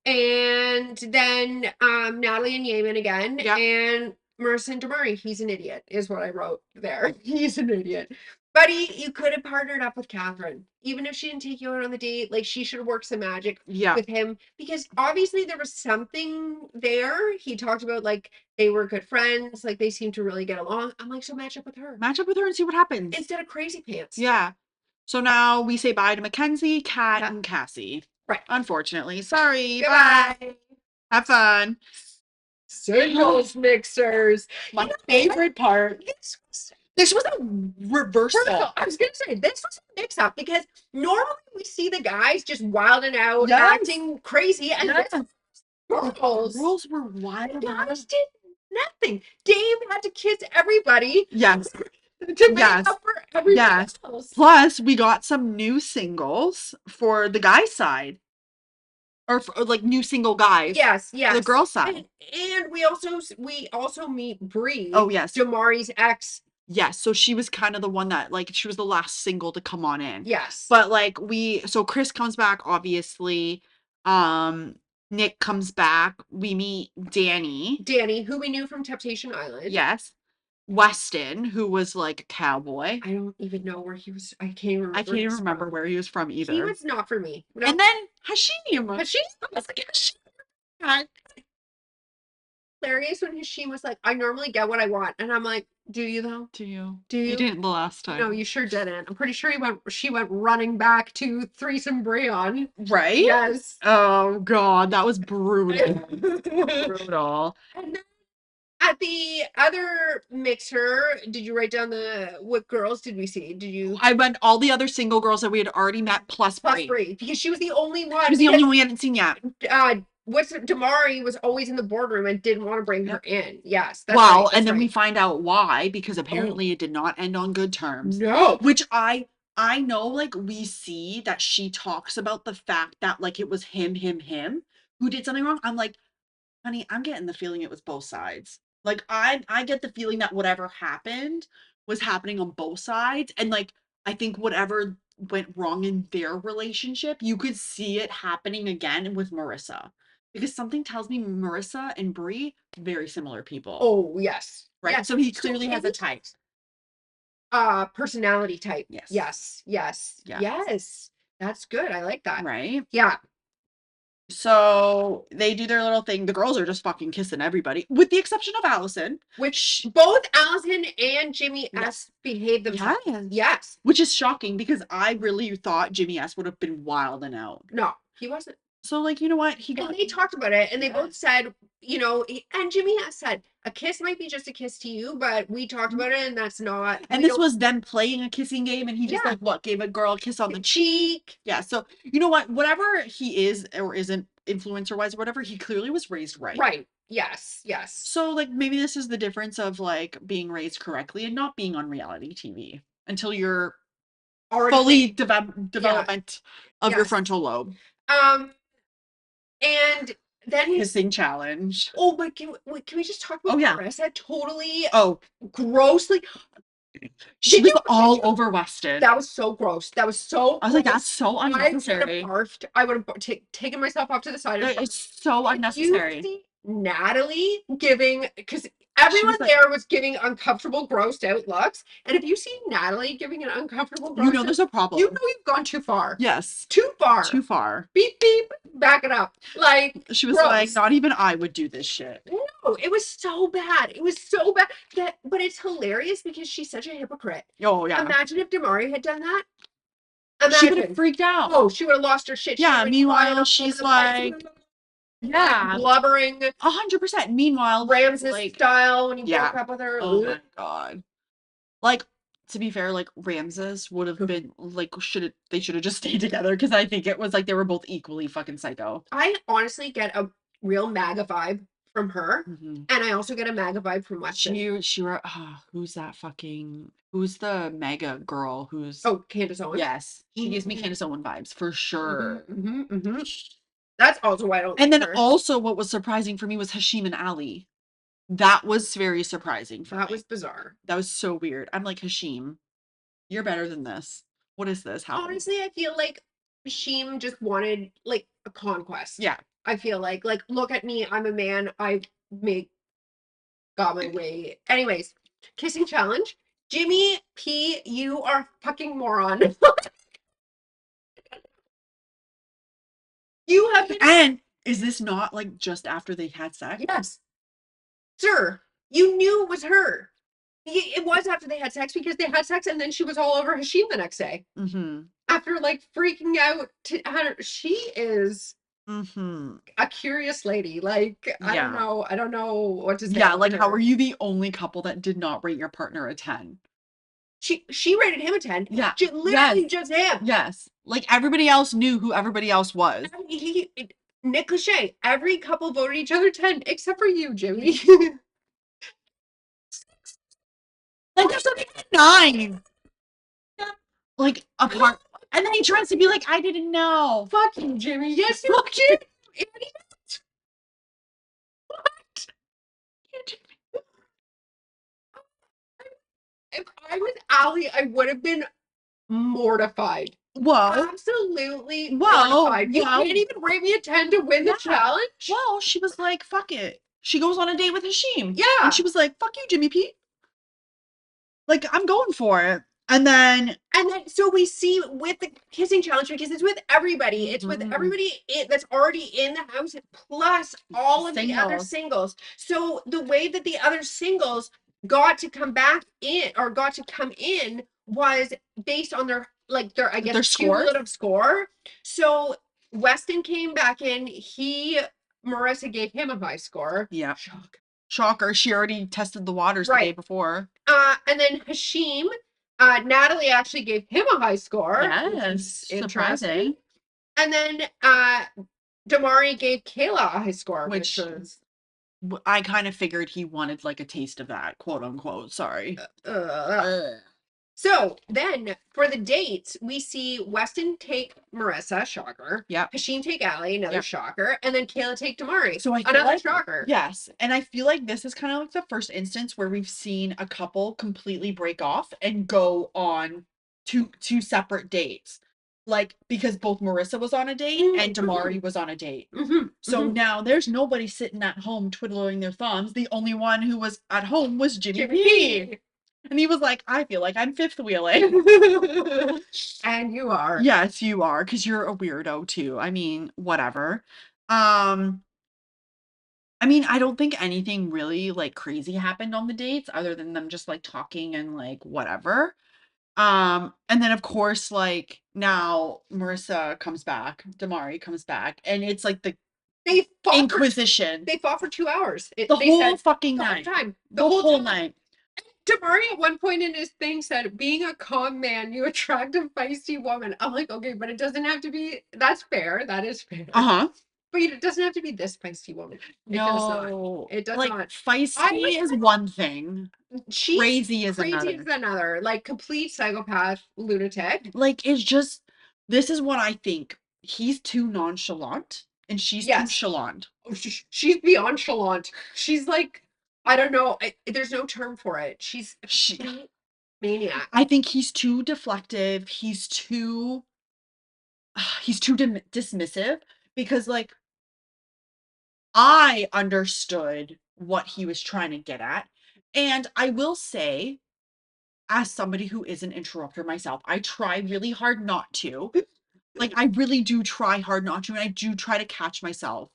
And then Natalie and Yeaman again. And Marissa and Damari. He's an idiot, is what I wrote there. He's an idiot. But you could have partnered up with Catherine. Even if she didn't take you out on the date, like she should have worked some magic with him. Because obviously there was something there. He talked about like they were good friends, like they seemed to really get along. I'm like, so match up with her. Match up with her and see what happens. Instead of crazy pants. Yeah. So now we say bye to Mackenzie, Kat, and Cassie. Right. Unfortunately. Sorry. Goodbye. Bye. Have fun. Singles mixers. My favorite part. This was a reversal. I was going to say, this was a mix-up because normally we see the guys just wilding out, acting crazy, and girls were wild. Guys did nothing. Dave had to kiss everybody. Yes. To make up for everybody else. Plus, we got some new singles for the guy side. Or like new single guys. Yes. The girl side. And we also meet Bree. Oh, yes. Damari's ex. Yes. So she was kind of the one that like she was the last single to come on in. Yes. But like so Chris comes back, obviously. Nick comes back. We meet Danny. Danny, who we knew from Temptation Island. Yes. Weston, who was like a cowboy. I don't even know where he was. I can't even remember. I can't even remember where he was from either. He was not for me. No. And then Hashim. Hashim. I was like, Hashim. Hilarious when Hashim was like, I normally get what I want. And I'm like, do you though? Do you? Do you? You didn't the last time. No, you sure didn't. I'm pretty sure she went running back to threesome Breon. Right? Yes. Oh god, that was brutal. Brutal. And then at the other mixer, did you write down what girls did we see? Did you? I went all the other single girls that we had already met plus Brie. Because she was the only one. She was the only one we hadn't seen yet. What's Damari was always in the boardroom and didn't want to bring her in. Yes. That's right, and then we find out why, because apparently it did not end on good terms. No. Which I know, like, we see that she talks about the fact that, like, it was him who did something wrong. I'm like, honey, I'm getting the feeling it was both sides. Like, I get the feeling that whatever happened was happening on both sides. And, like, I think whatever went wrong in their relationship, you could see it happening again with Marissa. Because something tells me Marissa and Brie, very similar people. Oh, yes. Right? Yes. So he clearly has a type. Personality type. Yes. Yes. Yes. Yes. Yes. That's good. I like that. Right? Yeah. So they do their little thing. The girls are just fucking kissing everybody, with the exception of Allison. Which both Allison and Jimmy S behaved themselves. Yes. Yes. Which is shocking because I really thought Jimmy S would have been wilding out. No, he wasn't. So, like, you know what? And they talked about it, and they both said, you know, and Jimmy has said, a kiss might be just a kiss to you, but we talked about it, and that's not. And this was them playing a kissing game, and he just, like, what, gave a girl a kiss on the cheek. Yeah, so, you know what? Whatever he is or isn't influencer-wise or whatever, he clearly was raised right. Right. Yes. Yes. So, like, maybe this is the difference of, like, being raised correctly and not being on reality TV until you're fully development of your frontal lobe. And then Kissing challenge. Oh, but can we just talk about Marissa? Totally. Grossly. She was all over Weston. That was so gross. That was so. I was like, that's so unnecessary. I would have taken myself off to the side. It's so unnecessary. You see Natalie giving, because everyone there was giving uncomfortable, grossed out looks, and if you see Natalie giving an uncomfortable, you know there's a problem. You know you've gone too far. Yes, too far. Too far. Beep beep. Back it up. Like she was like, not even I would do this shit. No, it was so bad. It was so bad but it's hilarious because she's such a hypocrite. Oh yeah. Imagine if Damari had done that. She would have freaked out. Oh, she would have lost her shit. Yeah. Meanwhile, she's like, blubbering. 100%. Meanwhile, Ramses style when he broke up with her. Oh my god. Like, to be fair, like Ramses would have been like, they should have just stayed together, because I think it was like they were both equally fucking psycho. I honestly get a real MAGA vibe from her, and I also get a MAGA vibe from Weston. Who's the MAGA girl? Candace Owens. Yes, she gives me Candace Owens vibes for sure. That's also why I don't. And then also, what was surprising for me was Hashim and Ali. That was very surprising for me. That was bizarre. That was so weird. I'm like, Hashim, you're better than this. What is this? How? Honestly, I feel like Hashim just wanted like a conquest. Yeah. I feel like look at me, I'm a man, I got my way. Anyways, kissing challenge. Jimmy P, you are fucking moron. You have been. And is this not like just after they had sex? Yes. Sir, you knew it was her. It was after they had sex, because they had sex and then she was all over Hashim the next day. After like freaking out she is a curious lady. Like, I don't know what to say. Yeah, like how are you the only couple that did not rate your partner a 10? She rated him a 10. Yeah. Literally just him. Yes. Like everybody else knew who everybody else was. Nick Lachey, every couple voted each other 10, except for you, Jimmy. Like there's something 9. Like apart. And then he tries to be like, I didn't know. Fuck you, Jimmy. Yes, you did. What? You did. If I was Allie, I would have been mortified. Whoa. Absolutely Whoa. mortified. You Whoa. can't even rate me a 10 to win the Yeah. challenge? Well, she was like, fuck it. She goes on a date with Hashim. Yeah. And she was like, fuck you, Jimmy P. Like, I'm going for it. And then So we see with the kissing challenge, because it's with everybody. It's with Mhm. everybody that's already in the house, plus all of the other Singles. singles. So the way that the other singles got to come back in or got to come in was based on their I guess Their scores? cumulative score. So Weston came back in. Marissa gave him a high score. Yeah. Shock. Shocker. She already tested the waters the day Right. before. And then Hashim, Natalie actually gave him a high score. Yes. Interesting. Surprising. And then Damari gave Kayla a high score, which was I kind of figured he wanted like a taste of that, quote unquote. Sorry. Ugh. So then for the dates, we see Weston take Marissa, shocker. Yep. Hashim take Allie, another Yep. shocker. And then Kayla take Damari. So I feel another like, shocker. yes. And I feel like this is kind of like the first instance where we've seen a couple completely break off and go on two separate dates. Like, because both Marissa was on a date and Damari was on a date. So now there's nobody sitting at home twiddling their thumbs. The only one who was at home was Jimmy P. And he was like, I feel like I'm fifth wheeling. And you are. Yes, you are, because you're a weirdo too. I mean, whatever. I mean, I don't think anything really like crazy happened on the dates other than them just like talking and like whatever. And then of course, like now Marissa comes back, Damari comes back, and it's like the They fought Inquisition. They fought for 2 hours. The whole fucking night. The whole night. Damari at one point in his thing said, being a calm man, you attract a feisty woman. I'm like, okay, but it doesn't have to be, that's fair. That is fair. Uh-huh. But it doesn't have to be this feisty woman. It does not. It does like, not. Feisty is one thing. She's Crazy is crazy another. is another. Like, complete psychopath, lunatic. Like, it's just, this is what I think. He's too nonchalant and she's too chalant. Oh, she's beyond chalant. She's like, I don't know. There's no term for it. She's a maniac. I think he's too deflective. He's too dismissive because like I understood what he was trying to get at. And I will say, as somebody who is an interrupter myself, I try really hard not to. Like, I really do try hard not to, and I do try to catch myself.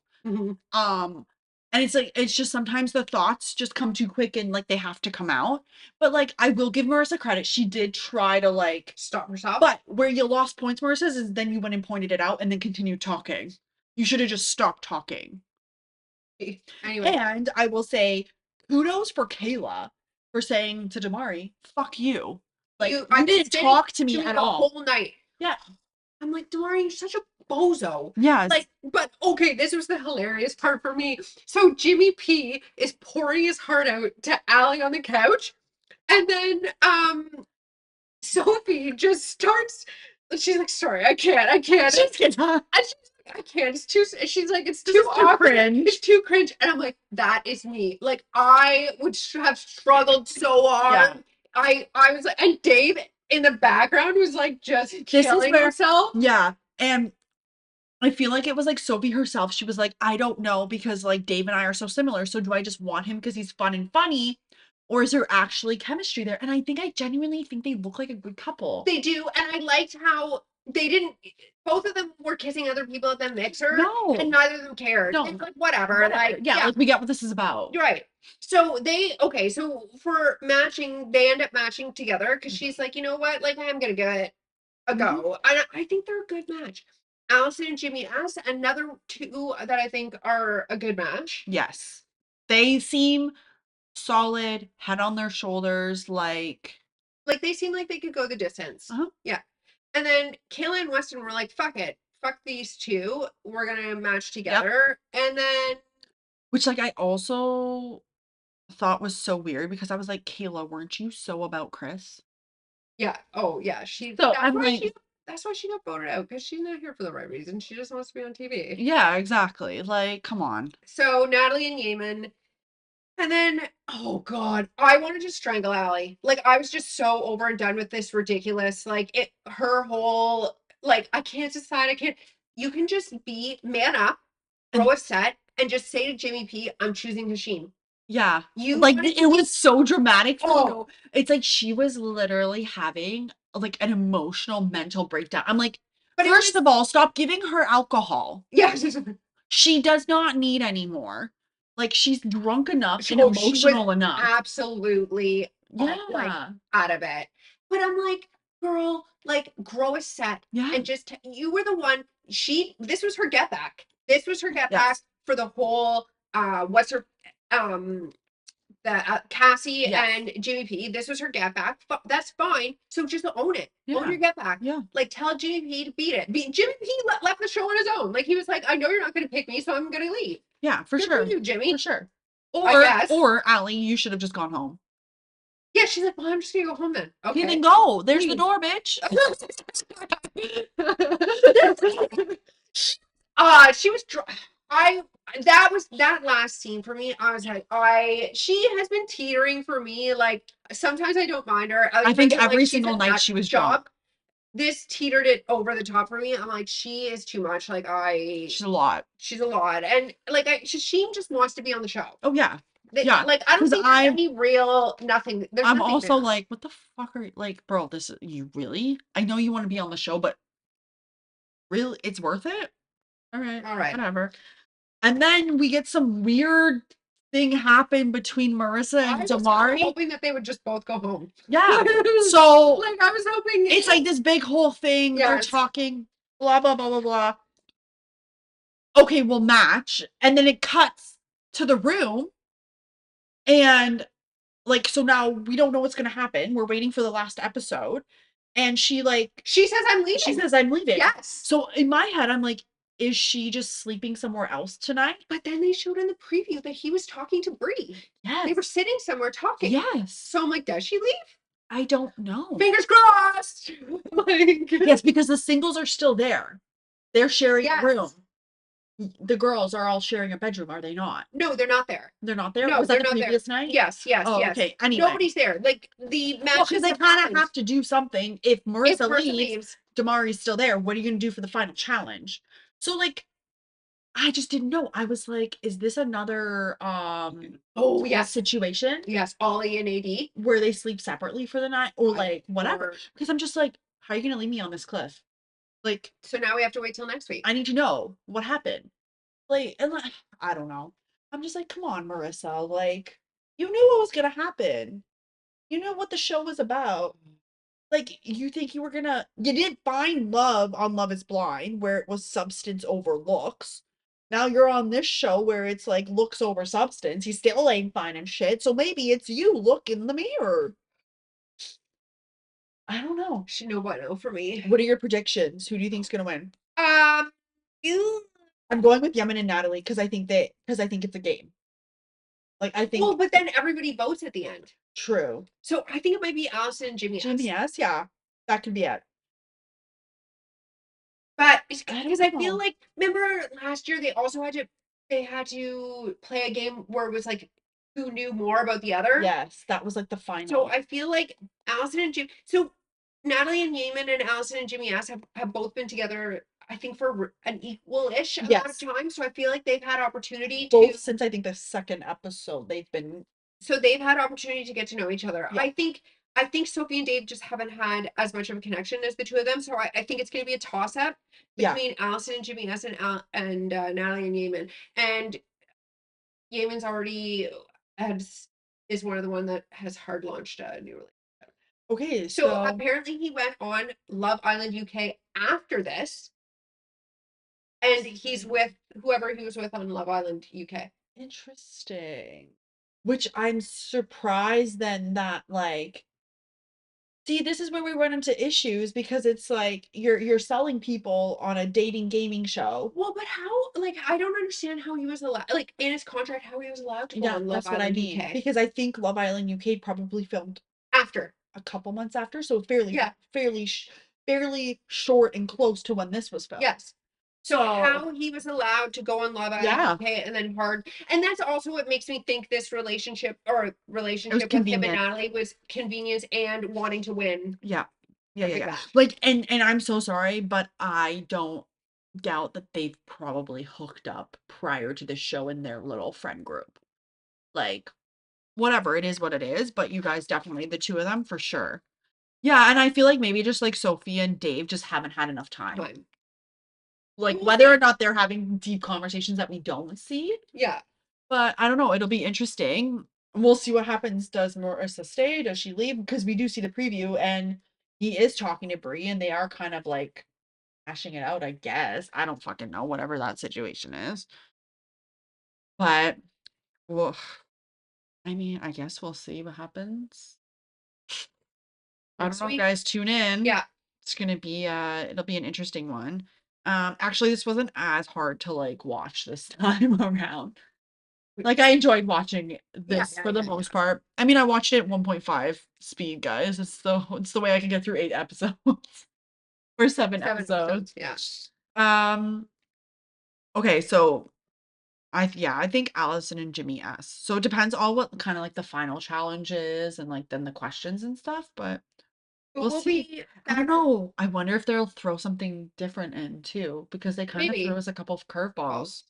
And it's like, it's just sometimes the thoughts just come too quick and like they have to come out. But like, I will give Marissa credit. She did try to like stop herself. But where you lost points, Marissa, is then you went and pointed it out and then continued talking. You should have just stopped talking. Anyway. And I will say, kudos for Kayla for saying to Damari, fuck you. Like, you didn't talk to me at all. The whole night. Yeah. I'm like, Damari, you're such a bozo. Yes. Like, but okay, this was the hilarious part for me. So Jimmy P is pouring his heart out to Allie on the couch. And then Sophie just starts, she's like, sorry, I can't. She's like, I can't. It's too. She's like, it's too awkward. Cringe. It's too cringe. And I'm like, that is me. Like, I would have struggled so hard. Yeah. I was like, and Dave in the background was like just killing himself. Yeah, and I feel like it was like Sophie herself. She was like, I don't know because like Dave and I are so similar. So do I just want him because he's fun and funny? Or is there actually chemistry there? And I genuinely think they look like a good couple. They do. And I liked how they didn't, both of them were kissing other people at the mixer. No. And neither of them cared. No. It's like, whatever. Like, yeah, like we get what this is about. Right. So so for matching, they end up matching together because she's like, you know what? Like, I am going to give it a go. I think they're a good match. Allison and Jimmy S, another two that I think are a good match. Yes. They seem solid, head on their shoulders, like they seem like they could go the distance. Yeah. And then Kayla and Weston were like, fuck it. Fuck these two. We're gonna match together. Yep. And then which like I also thought was so weird because I was like, Kayla, weren't you so about Chris? Yeah. Oh yeah. That's why she got voted out, because she's not here for the right reason. She just wants to be on TV. Yeah, exactly. Like, come on. So Natalie and Yeaman. And then, oh God, I wanted to strangle Allie. Like, I was just so over and done with this ridiculous, like, her whole Like, I can't decide. I can't. You can just be man up, And throw a set, and just say to Jimmy P, I'm choosing Hashim. yeah, You like wanted to it be. was so dramatic for Oh, no. It's like she was literally having like an emotional mental breakdown. I'm like, but it first was. of all, stop giving her alcohol. Yeah. She does not need any more. Like she's drunk enough and Oh, she was emotional enough. absolutely like Yeah. out of it. But I'm like, girl, like grow a set Yeah. and just you were the one. This was her get back. This was her get back Yes. for the whole what's her the Cassie Yes. and Jimmy P. This was her get back. That's fine. So just own it. Own Yeah. your get back. Yeah. Like tell Jimmy P to beat it. Jimmy P left the show on his own. Like he was like, I know you're not going to pick me, so I'm going to leave. Yeah, for Good for sure. you, For Jimmy. sure. I guess. Or Allie, you should have just gone home. Yeah, she's like, well, I'm just gonna go home then. Okay, then Okay. go. There's the Leave. door, bitch. She was I that was that last scene for me. I was like, she has been teetering for me. Like sometimes I don't mind her. Other I times think I'm like, every she's a single night nut she was drunk. job. This teetered it over the top for me. I'm like, she is too much. Like She's a lot. she's a lot, and like she just wants to be on the show. Oh yeah. Yeah. Like I don't Because think there's any real nothing. There's I'm nothing also there. like, what the fuck are you like, bro, this you really? I know you want to be on the show, but really it's worth it? All right, All right. whatever. And then we get some weird thing happen between Marissa I and was kind of Damari. hoping that they would just both go home. Yeah. So Like I was hoping it's like this big whole thing. They're yes. talking, blah, blah, blah, blah, blah. Okay, we'll match. And then it cuts to the room. And like, so now we don't know what's gonna happen. We're waiting for the last episode. And She says I'm she leaving. says, I'm leaving. Yes. So in my head, I'm like, is she just sleeping somewhere else tonight? But then they showed in the preview that he was talking to Bree. They were Yes. sitting somewhere talking. Yes. So I'm like, does she leave? I don't know. Fingers crossed. Like Yes, because the singles are still there. They're sharing a yes. room. The girls are all sharing a bedroom, are they not? No, they're not there. They're not there? No, Was that they're the not there. previous night? Yes, yes, Oh, yes. okay. Anyway. Nobody's there. Like the Well, matches because they have kind of happened. have to do something. If Marissa Marissa leaves, leaves, Damari's still there. What are you gonna do for the final challenge? So like I just didn't know. I was like, is this another oh yes, situation yes, Ollie and AD. where they sleep separately for the night or like whatever? Or Because I'm just like, how are you gonna leave me on this cliff? Like, so now we have to wait till next week. I need to know what happened. Like, and like, I don't know. I'm just like, come on, Marissa. Like, you knew what was gonna happen. You knew what the show was about. Like, you think you didn't find love on Love is Blind, where it was substance over looks. Now you're on this show where it's like looks over substance. He still ain't finding shit. So maybe it's you look in the mirror. I don't know. She no bueno for me. What are your predictions? Who do you think's gonna win? You. I'm going with Yemen and Natalie because I think it's a game. Like I think Well, but then everybody votes at the end. true. So I think it might be Allison and Jimmy. Jimmy S, yeah. That could be it. But I because don't I feel know. like remember last year they had to play a game where it was like who knew more about the other. Yes, that was like the So final. I feel like Allison and Jimmy. So Natalie and Yeaman and Allison and Jimmy S have both been together. I think for an equal-ish amount of Yes. time. So I feel like they've had opportunity Both to. since I think the second episode they've been So they've had opportunity to get to know each other. yeah. I think Sophie and Dave just haven't had as much of a connection as the two of them. So I think it's going to be a toss up Yeah. between Allison and Jimmy S and Natalie and Yeaman. And Yeaman's already is one of the one that has hard launched a new relationship. Okay, So so apparently he went on Love Island UK after this, and he's with whoever he was with on Love Island UK. interesting. Which I'm surprised then that like see, this is where we run into issues because it's like you're selling people on a dating gaming show. Well, but how? Like, I don't understand how he was allowed, like, in his contract, how he was allowed to go Yeah, on Love that's what I Island mean. UK Because I think Love Island UK probably filmed after. a couple months after, so Yeah. fairly short and close to when this was filmed. Yes. So So how he was allowed to go on Love Island yeah, UK and then and that's also what makes me think this relationship with him and convenient. Natalie was convenience and wanting to win. Yeah. Yeah, Stuff yeah, like yeah. that. Like, and I'm so sorry, but I don't doubt that they've probably hooked up prior to the show in their little friend group. Like, whatever, it is what it is, but you guys definitely, the two of them for sure. Yeah, and I feel like maybe just like Sophie and Dave just haven't had enough time. Fine. But Like we'll whether or see. not they're having deep conversations that we don't see, Yeah. but I don't know, it'll be interesting. We'll see what happens. Does Marissa stay? Does she leave? Because we do see the preview and he is talking to Brie and they are kind of like hashing it out, I guess. I don't fucking know, whatever that situation is. But well, I mean, I guess we'll see what happens. I don't Next know, week. guys. Tune in. Yeah. It's gonna be it'll be an interesting one. Actually this wasn't as hard to like watch this time around. Like I enjoyed watching Yeah, this yeah, for the yeah, most yeah. part. I mean, I watched it at 1.5 speed, guys. It's the way I can get through 8 episodes or 7 episodes. 7 episodes. Yeah. Um, okay, so I think Allison and Jimmy S. So it depends all what kind of like the final challenge is and like then the questions and stuff, but But we'll we'll see. be I don't back know. I wonder if they'll throw something different in too, because they kind of threw maybe. us a couple of Well, curveballs.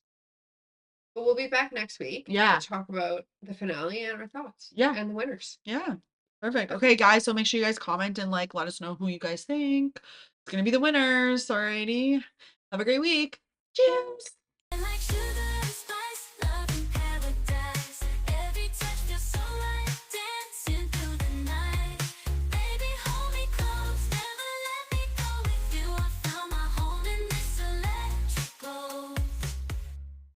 but we'll be back next week to Yeah. talk about the finale and our thoughts Yeah. and the winners. Yeah. Perfect. Okay, guys. So make sure you guys comment and like let us know who you guys think. It's gonna be the winners. Alrighty. Have a great week. Cheers.